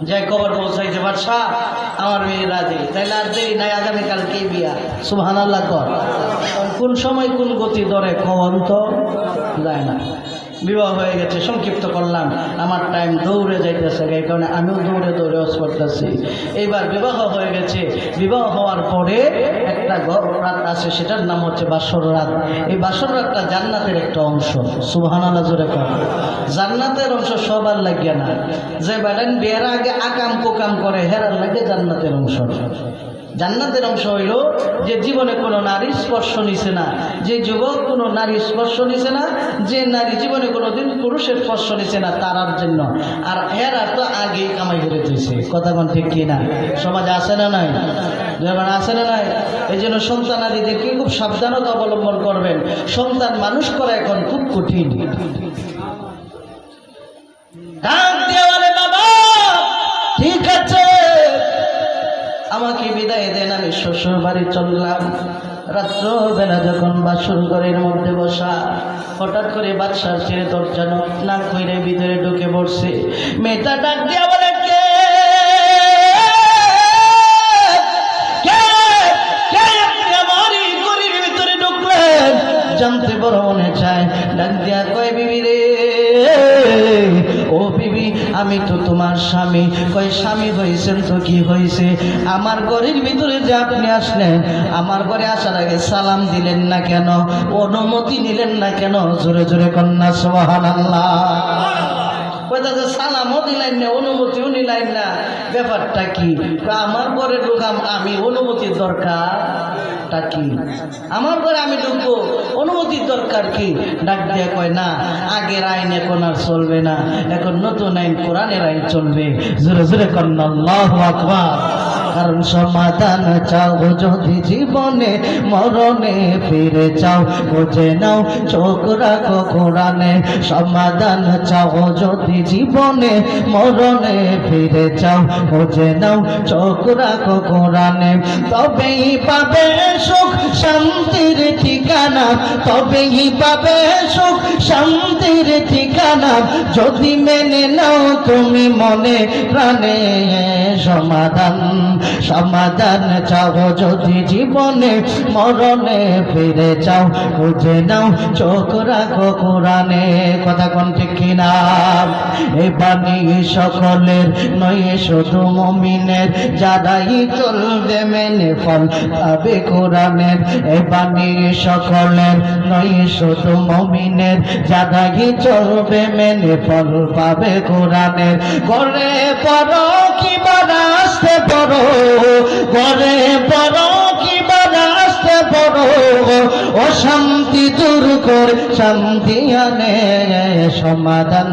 যাই খবর পৌঁছাইছে বাদশা আমার মেয়ে রাজি, তাইলে আর দেরি নাই, আগামীকালকেই বিয়া। সুবহানাল্লাহ কর। কোন সময় কোন গতি ধরে কখন তো যায় না। বিবাহ হয়ে গেছে, সংক্ষিপ্ত করলাম, আমার টাইম দৌড়ে যাইতেছে, এই কারণে আমিও দৌড়ে দৌড়ে করতেছি। এইবার বিবাহ হয়ে গেছে। বিবাহ হওয়ার পরে একটা রাত আছে, সেটার নাম হচ্ছে বাসর রাত। এই বাসর রাতটা জান্নাতের একটা অংশ। সুবহানাল্লাহ জোরে কর। জান্নাতের অংশ সবার লাগিয়া না, যে বেড়ান বিয়ের আগে আকাম কুকাম করে হেরার লাগে জান্নাতের অংশ। জান্নাতের অংশ হইল যে জীবনে কোনো নারী স্পর্শ নিছে না, যে যুবক কোনো নারী স্পর্শ নিছে না, যে নারী জীবনে কোনোদিন পুরুষের স্পর্শ নিছে না, তারার জন্য। আর এরা তো আগেই কামাই করে দিয়েছে। কথা কোন ঠিক কিনা? সমাজে আসে না নাই? আসে না নাই? এই জন্য সন্তানাদিদেরকে খুব সাবধানতা অবলম্বন করবেন। সন্তান মানুষ করা এখন খুব কঠিন। ডাক দিয়ে বলে, বাবা ঠিক আছে, আমাকে বিদায় দেন, আমি শ্বশুর বাড়ি চললাম। রাত্রবেলা যখন বাসর ঘরের মধ্যে বসা, হঠাৎ করে বাদশার ছেড়ে দরজা না কইরে ভিতরে ঢুকে পড়ছে। মেয়েটা ডাক দিয়া বলে, কে আপনি আমার এই ঘরের ভিতরে ঢুকলেন? জানতে বড় মনে চায়। ডাক দিয়া কয়, বিবি রে, ও বিবি, আমি তো তোমার স্বামী। কয়, স্বামী হয়েছেন তো কি হয়েছে? আমার ঘরের ভিতরে যে আপনি আসলেন, আমার ঘরে আসার আগে সালাম দিলেন না কেন? অনুমতি নিলেন না কেন? জোরে জোরে কন্যা সুবহানাল্লাহ। সালামও দিলেন না, অনুমতিও নিলেন না, ব্যাপারটা কি? আমার ঘরে ঢুকাম, আমি অনুমতির দরকার কি? আমার ঘরে আমি ঢুকবো, অনুমতির দরকার কি? ডাক দিয়ে কয়, না, আগের আইন এখন আর চলবে না, এখন নতুন আইন, কোরআনের আইন চলবে। জোরে জোরে করেন আল্লাহু আকবার। কারণ সমাধান চাও যদি জীবনে, মরণে ফিরে চাও বুঝে নাও, চোখ রাখো কোরআনে। সমাধান চাও যদি জীবনে, মরণে ফিরে চাও বুঝে নাও, চোখ রাখো কোরআনে। তবেই পাবে সুখ শান্তির ঠিকানা, তবেই পাবে সুখ শান্তির ঠিকানা, যদি মেনে নাও তুমি মনে প্রাণে। সমাধান সমাধান চাও যদি জীবনে, মরণে ফিরে চাও বুঝে নাও, চোখ রাখো কোরআনে। কথা কোন ঠিক কিনা? এই বাণী সকলের নয়, শুধু মুমিনের, যারাই চলবে মেনে ফল পাবে কোরআনের। এই বাণী সকলের নয়, শুধু মুমিনের, যারাই চলবে মেনে ফল পাবে কোরআনের। করে পড়ো কিবা রাস্তে পড়ো, করে পড়ো কিবা রাস্তে পড়ো, অশান্তি দূর করে শান্তি আনে। সমাধান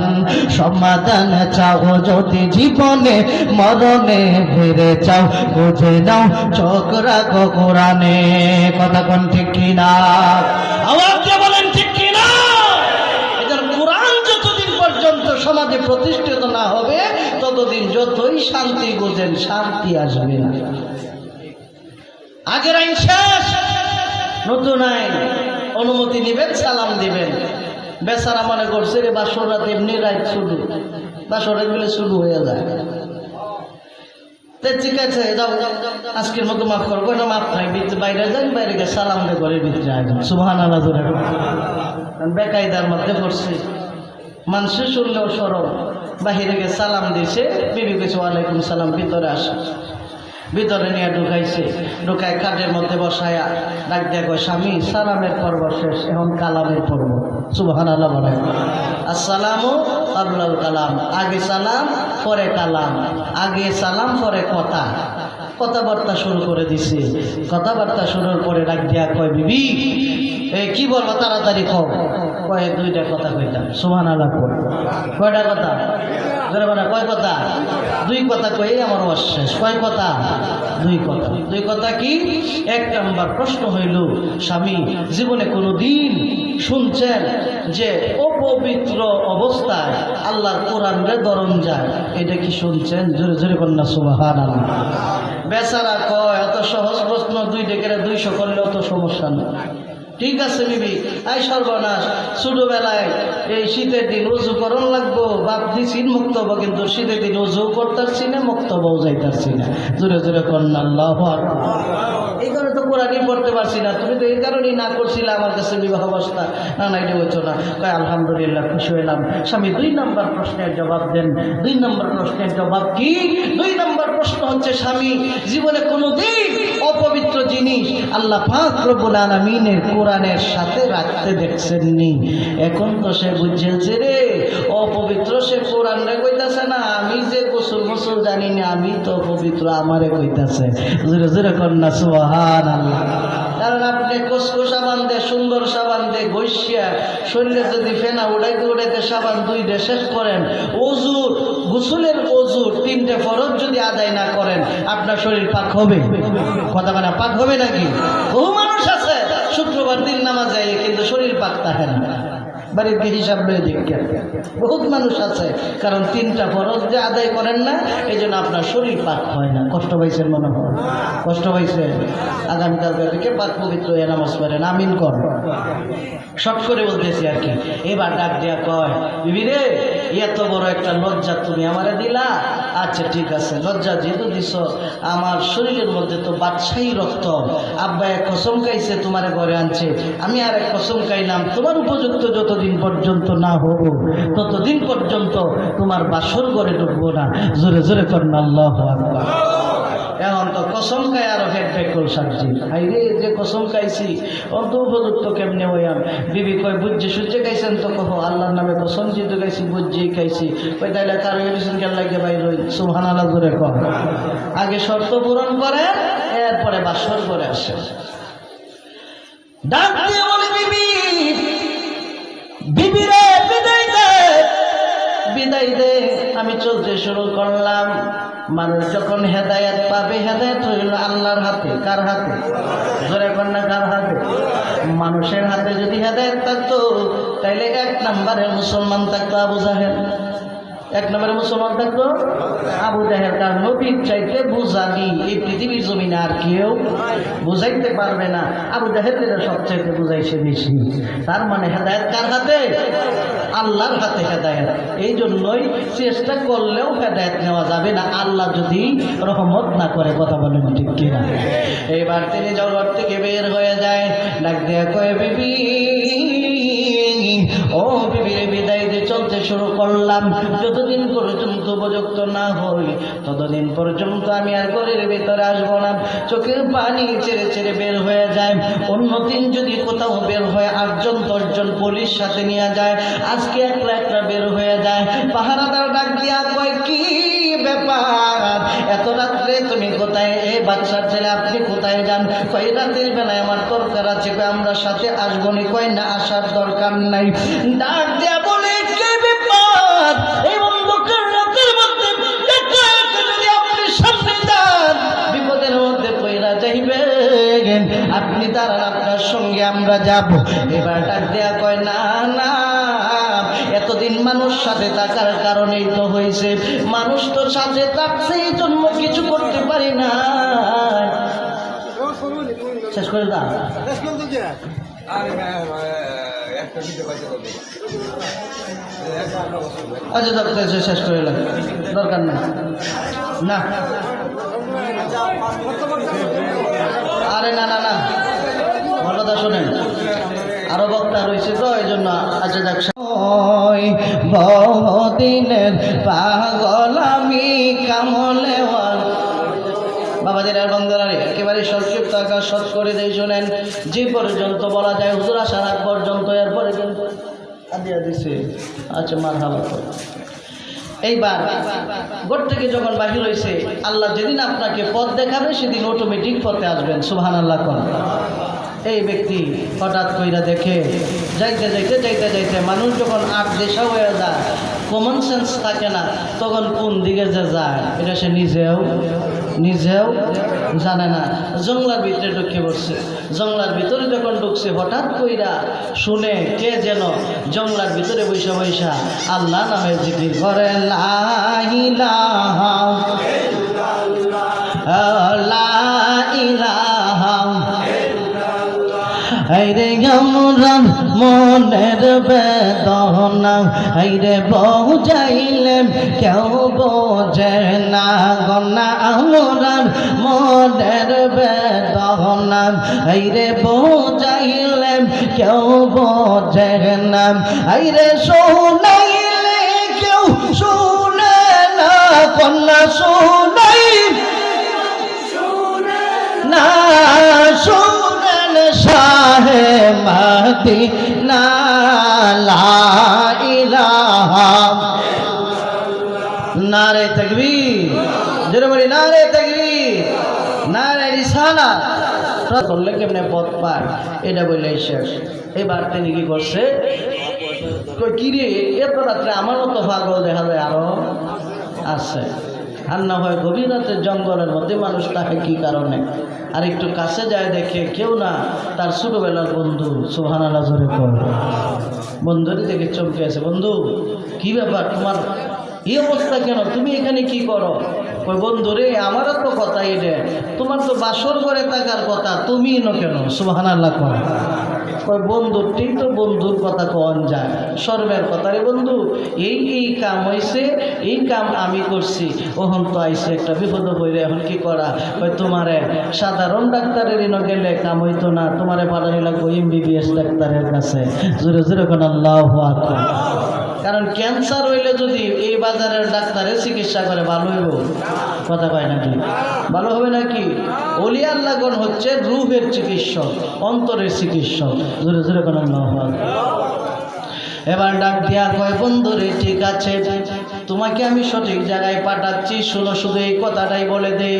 সমাধান চাও যদি জীবনে, মরণে ফিরে চাও বুঝে নাও, চোখ রাখো কোরআনে। কথা কোন ঠিক কিনা? আওয়াজ দিয়ে বলেন ঠিক কিনা? এদের কোরআন যতদিন পর্যন্ত সমাজে প্রতিষ্ঠিত না হবে, ততদিন যতই শান্তি গোজেন, শান্তি আসবে না। আগের আইন শেষ, নতুন আইন। অনুমতি নিবেন, সালাম দিবেন। বেচারা মনে করছে রে বাসর রাত এমনি রাত শুরু, বাসর রাত বলে শুরু হয়ে যায়। ঠিক আছে, যাও আজকের মতো মাফ করবো না, মাফ নাই, বাইরে যান, বাইরে গিয়ে সালাম দিয়ে ঘরের ভিতরে আসবেন। সুবহানাল্লাহ। বেকায়দার মধ্যে পড়ছি, মানুষের শুনলেও সরব। বাহিরে গিয়ে সালাম দিয়েছে, বিবি কেছে ওয়ালাইকুম সালাম, ভিতরে আসে। ভিতরে নিয়ে ঢুকাইছে, ঢুকায় খাটের মধ্যে বসায়া ডাক দিয়ে কয়, স্বামী, সালামের পর্ব শেষ, এখন কালামের পর্ব। সুবহানাল্লাহ বলে। আসসালামু কাবলাল কালাম, আগে সালাম পরে কালাম, আগে সালাম পরে কথা। কথাবার্তা শুরু করে দিছে। কথাবার্তা শুরুর পরে ডাক দিয়া কয়, বিবি কি বলবো, তাড়াতাড়ি কও। কয়, দুইটা কথা কইতাম। সুবহানাল্লাহ। কয়টা কথা? কয় কথা? দুই কথা কয়ে আমার অশেষ। কয় কথা? দুই কথা। দুই কথা কি? এক নাম্বার প্রশ্ন হইল, স্বামী, জীবনে কোনোদিন শুনছেন যে অপবিত্র অবস্থায় আল্লাহর কোরআনে দরন যায়? এটা কি শুনছেন? জোরে জোরে কন্যা সুবহানাল্লাহ। বেচারা কয়, এত সহজ প্রশ্ন, দুই ডেকের 200 করলেও তো সমস্যা নেই। ঠিক আছে বিবি, আই সর্বনাশ, ছোটবেলায় এই শীতের দিন উজু করন লাগবো, বাপ দিছিন মুক্তব, কিন্তু শীতের দিন উজু করতারছি না, মুক্তবও যাইতারছি না। জোরে জোরে কন্যা আল্লাহু আকবার। এই কারণে তো কোরআনই পড়তে পারছি না। তুমি তো এই কারণেই না করছিলে আমার কাছে বিবাহ অবস্থা। না না, এটা হইতো না। কয় আলহামদুলিল্লাহ, খুশি হইলাম। স্বামী 2 নম্বর প্রশ্নের জবাব দেন। 2 নম্বর প্রশ্নের জবাব কি? 2 নম্বর প্রশ্ন হচ্ছে, স্বামী জীবনে কোনোদিন অপবিত্র জিনিস আল্লাহ পাক রব্বুল আলামিনের কোরআনের সাথে রাখতে দেখছেননি। এখন তো সে বুঝেছে রে, অপবিত্র সে কোরআন রে কইতাছে না, আমি যে গোসল গোসল জানি না, আমি তো পবিত্র আমারে কইতাছে। জোরে জোরে কন্যা সুবহানাল্লাহ। কারণ আপনি কসকো সাবান দিয়ে, সুন্দর সাবান দিয়ে ঘষিয়া শরীরে যদি ফেনা উড়াইতে উড়াইতে সাবান 2 শেষ করেন, অজু গোসলের অজু 3টে ফরজ যদি আদায় না করেন, আপনার শরীর পাক হবে? কথা মানে পাক হবে নাকি? বহু মানুষ আছে শুক্রবার দিন নামাজ যায় কিন্তু শরীর পাক থাকে না। বাড়িতে হিসাব লয়ে দেখেন, বহুত মানুষ আছে, কারণ 3টা ফরজ যে আদায় করেন না, এই জন্য আপনার শরীর পাক হয় না। কষ্ট পাইছেন মনে হয়? কষ্ট পাইছে? আগামীকাল থেকে পাক পবিত্র হয়ে নামাজ পড়েন, আমিন কর। শর্ট করে বলতেছি আর কি। এবার ডাক দিয়া কয়, বিবি রে, এত বড় একটা লজ্জা তুমি আমারে দিলা। আচ্ছা ঠিক আছে, লজ্জা যেহেতু দিছ, আমার শরীরের মধ্যে তো বাদশাহী রক্ত। আব্বা এক কসম খাইছে তোমারে ঘরে আনছে, আমি আর এক কসম খাইলাম, তোমার উপযুক্ত যতদিন পর্যন্ত না হবো ততদিন পর্যন্ত তোমার বাসর ঘরে ঢুকবো না। জোরে জোরে করেন আল্লাহু আকবার। এখন তো কসম খাই আরো হেড ব্যাকল সাবজি, হাই রে যে কসম খাইছি অন্ত উপযুক্ত কেমনে হইয়াম। বিবি কয়, বুঝছে সূর্যে খাইছেন? তো কহ আল্লাহর নামে কসম যেহেতু খাইছি, বুঝছেই খাইছি। কই তাইলে কার হয়েছেন কেন লাগে বাইর হই? সুবহানাল্লাহ জোরে কর। আগে শর্ত পূরণ করে, এরপরে বাসর করে আসে। ডাক দিয়ে বলে, বিবি, বিবি রে বিদায় দে, বিদায় দে। আমি চলতে শুরু করলাম। মানুষ যখন হেদায়েত পাবে, হেদায়েত হইল আল্লাহর হাতে। কার হাতে? জোরে কন্যা, কার হাতে? মানুষের হাতে যদি হেদায়েত থাকতো, তাইলে 1 নম্বরের মুসলমান থাকতো আবু জাহেল। 1 নম্বরের মুসলমান থাকতো আবু জাহেল। তার নবীর চাইতে বুঝানি এই পৃথিবীর জমিনে আর কেউ বুঝাইতে পারবে না। আবু জাহেলের সবচাইতে বুঝাইছে বেশি। তার মানে হেদায়েত কার হাতে? আল্লাহর হাতে হেদায়েত। এই জন্যই চেষ্টা করলেও হেদায়েত নেওয়া যাবে না, আল্লাহ যদি রহমত না করে। কথা বলেন ঠিক কিনা? এইবার তিনি জগৎ থেকে বের হয়ে যায়, ডাক দিয়ে কয়, বিবি, ও বিবি বিদায় দিয়ে চলতে শুরু করলাম। যতদিন পর্যন্ত উপযুক্ত না হই, ততদিন পর্যন্ত আমি আর ঘরের ভিতরে আসবো না। চোখের পানি ছেড়ে ছেড়ে বের হয়ে যায়। অন্যদিন যদি কোথাও বের হয় 8জন 10জন পুলিশ সাথে নিয়ে যায়, আজকে একলা একলা বের হয়ে যায়। পাহারাদার ডাক দিয়া কয়, কি ব্যাপার, এত রাত্রে তুমি কোথায়? এ বাচ্চার ছেলে, আপনি কোথায় যান? কয়, রাতের বেলায় আমার দরকার আছে। আমরা সাথে আসবো নি। কয়, না, আসার দরকার নাই। ডাক দিয়া বলে, কি ব্যাপার, এই অন্ধকার রাতের মধ্যে যদি আপনি সামনে যান, বিপদের মধ্যে পয়রা যাইবেন, আপনি দাঁড়ান, আপনার সঙ্গে আমরা যাব। এবার ডাক দেয়া কয়, না না, এতদিন মানুষ সাথে থাকার কারণেই তো হয়েছে। মানুষ তো সাথে থাকছে, এই জন্য কিছু করতে পারি না। শেষ করে দাও। আচ্ছা ডাক্তার, শেষ করে লাগে, দরকার নেই না। আরে না না না, আমার কথা শোনেন, আরো বক্তা রয়েছে তো, এই জন্য। আচ্ছা দেখ, বহুদিনের পাগল আমি কামলে বাবাদের আর বন্ধুরারে, একেবারে সংক্ষিপ্ত আকাশ শর্ট করে দিয়ে শোনেন। যে পর্যন্ত বলা যায় হুজুর আসার আগ পর্যন্ত, এরপরে কিন্তু আদিয়া দিছে। আচ্ছা, মারহাবা। এইবার ঘর থেকে যখন বাহির হয়েছে, আল্লাহ যেদিন আপনাকে পথ দেখাবে, সেদিন অটোমেটিক পথে আসবেন। সুবহানাল্লাহ কর। এই ব্যক্তি হঠাৎ কইরা দেখে, যাইতে যাইতে যাইতে যাইতে মানুষ যখন আট দেশা হয়ে যায়, কমন সেন্স থাকে না, তখন কোন দিকে যে যায় এটা সে নিজেও জানে না। জঙ্গলার ভিতরে ঢুকে পড়ছে। জঙ্গলার ভিতরে যখন ঢুকছে, হঠাৎ কইরা শুনে কে যেন জঙ্গলার ভিতরে বৈশা বৈশা আল্লাহ নামে জিকির করে, লা ইলাহা লা ইলাহা আমরা মনের বেদনা হাইরে বুঝাইলে কেউ বোঝে না গনা আমরা মনের বেদনা হাইরে বুঝাইলে কেউ বোঝে না হাইরে শোনাইলে কেউ শুনে না কন্যা শোনাই না শুনেন শাহে মদিনা লা ইলাহা নারে তাকবীর জোরে বলি নারে তাকবীর নারে রিসালাত করলে কেমনে পথ পায় এটা বললে শেষ। এবার তিনি কি করছে কি রে এত রাত্রে আমার মতো পাগল দেখা যায় আরো আছে আর না হয় গভীর রাতের জঙ্গলের মধ্যে মানুষ তাকে কি কারণে আর একটু কাছে যায় দেখে কেউ না তার ছোটবেলার বন্ধু সুবহানাল্লাহ জোরে কর বন্ধুটি দেখে চমকে আছে বন্ধু কি ব্যাপার তোমার এই অবস্থা কেন তুমি এখানে কি করো ওই বন্ধু রে আমারও তো কথা এটা তোমার তো বাসর করে থাকার কথা তুমি ন কেন সুবহানাল্লাহ কর ওই বন্ধুটি তো বন্ধুর কথা কন যায় সর্বের কথা রে বন্ধু এই কাম হয়েছে এই কাম আমি করছি ওহন তো আইসে একটা বিপদ হইলে এখন কি করা ওই তোমারে সাধারণ ডাক্তারের গেলে কাম হইতো না তোমারে পাঠানি লাগবো MBBS ডাক্তারের কাছে জোরে জোরে কোন আল্লাহু আকবার কারণ ক্যান্সার হইলে যদি এই বাজারের ডাক্তারের চিকিৎসা করে ভালো হইব কথা পায় নাকি ভালো হবে নাকি ওলি আল্লাহগণ হচ্ছে রূহের চিকিৎসক অন্তরের চিকিৎসক জোরে জোরে কোন আল্লাহু আকবার এবার ডাক দিয়া কয় বন্ধুরে ঠিক আছে তোমাকে আমি সঠিক জায়গায় পাঠাচ্ছি শুনো শুধু এই কথাটাই বলে দে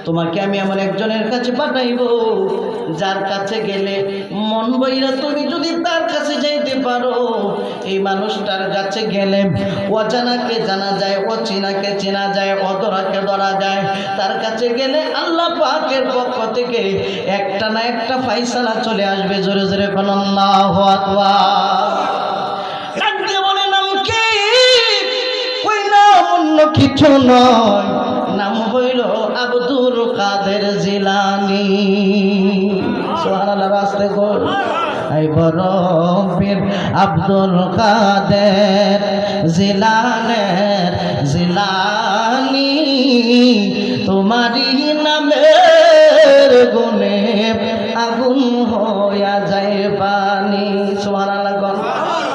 তোমাকে আমি এমন একজনের কাছে পাঠাইব যার কাছে গেলে মন বইরা তুমি যদি তার কাছে যাইতে পারো এই মানুষটার কাছে গেলে অজানাকে জানা যায় অচিনাকে চেনা যায় অধরাকে ধরা যায় তার কাছে গেলে আল্লাহ পাকের পক্ষ থেকে একটা না একটা ফায়সালা চলে আসবে জোরে জোরে কোন আল্লাহু আকবার ডাকতে বলে নাম কি ওই নাম অন্য কিছু নয় নাম হইল আব্দুল কাদের জিলানী সুবহানাল্লাহ রাস্তে গোল এই বড় পীর আব্দুল কাদের জিলানী তোমারই নামের গুণে আগুন হইয়া যায় পানি সুবহানাল্লাহ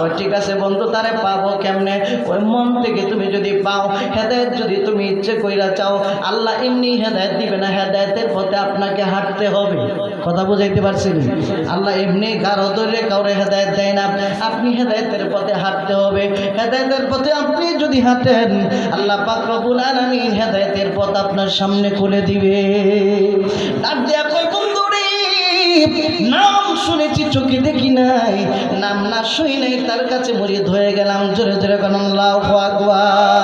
ওই ঠিক আছে বন্ধু তারে পাবো কেমনে ওই মন থেকে তুমি যদি পাও হেদায়েত যদি তুমি ইচ্ছে কইরা চাও আল্লাহ এমনি হেদায়েত দিবে না হেদায়েতের পথে আপনাকে হাঁটতে হবে কথা বুঝাইতে পারছি আল্লাহ এমনি কারো ধরে কাউরে হেদায়েত দেয় না আপনি হেদায়েতের পথে হাঁটতে হবে হেদায়েতের পথে আপনি যদি হাঁটেন আল্লাহ পাক রব্বুল আলামিন হেদায়েতের পথ আপনার সামনে খুলে দিবে ডাক দিয়া কই বন্ধু রে নাম শুনেছি চোখে দেখি নাই নাম না শুই নাই তার কাছে মুরিদ হয়ে গেলাম জোরে জোরে কোন আল্লাহু আকবার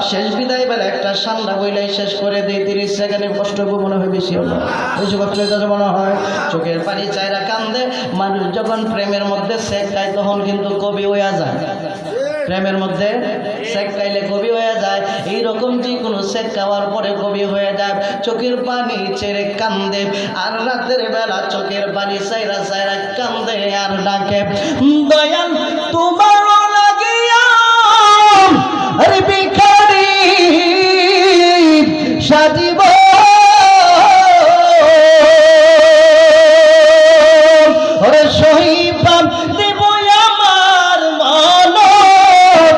শেষ বিদায় বেলা একটা সান্ডা বইলাই শেষ করে দেই 30 সেকেন্ডে কষ্ট মনে হয় বেশি হলো বেশি কষ্ট হয়ে মনে হয় চোখের পানি চাইরা কান্দে মানুষ যখন প্রেমের মধ্যে সেক খায় তখন কিন্তু কবি হয়ে যায় প্রেমের মধ্যে সেক খাইলে কবি হয়ে যায় এইরকম যে কোনো সেক খাওয়ার পরে কবি হয়ে যায় চোখের পানি ছেড়ে কান্দে আর রাতের বেলা চোখের পানি চাইরা চাইরা কান্দে আর ডাকে দয়াল তোমার লাগিয়া আরে ভিখারি সাজিব ওরে সহিবাম দেব আমার মন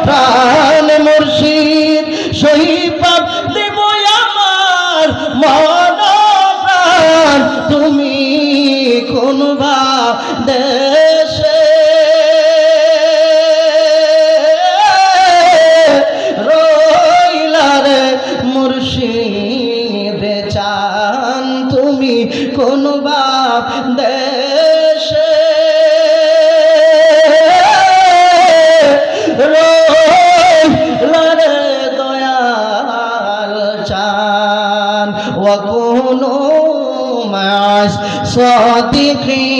প্রাণ মুর্শিদ সহিবাম দেব আমার মন প্রাণ তুমি কোন দেশে রইলা রে মুর্শিদ চান তুমি কোন দেশে রইলা রে দয়াল চান ওয়াকুনু মা'আস সাদিকিন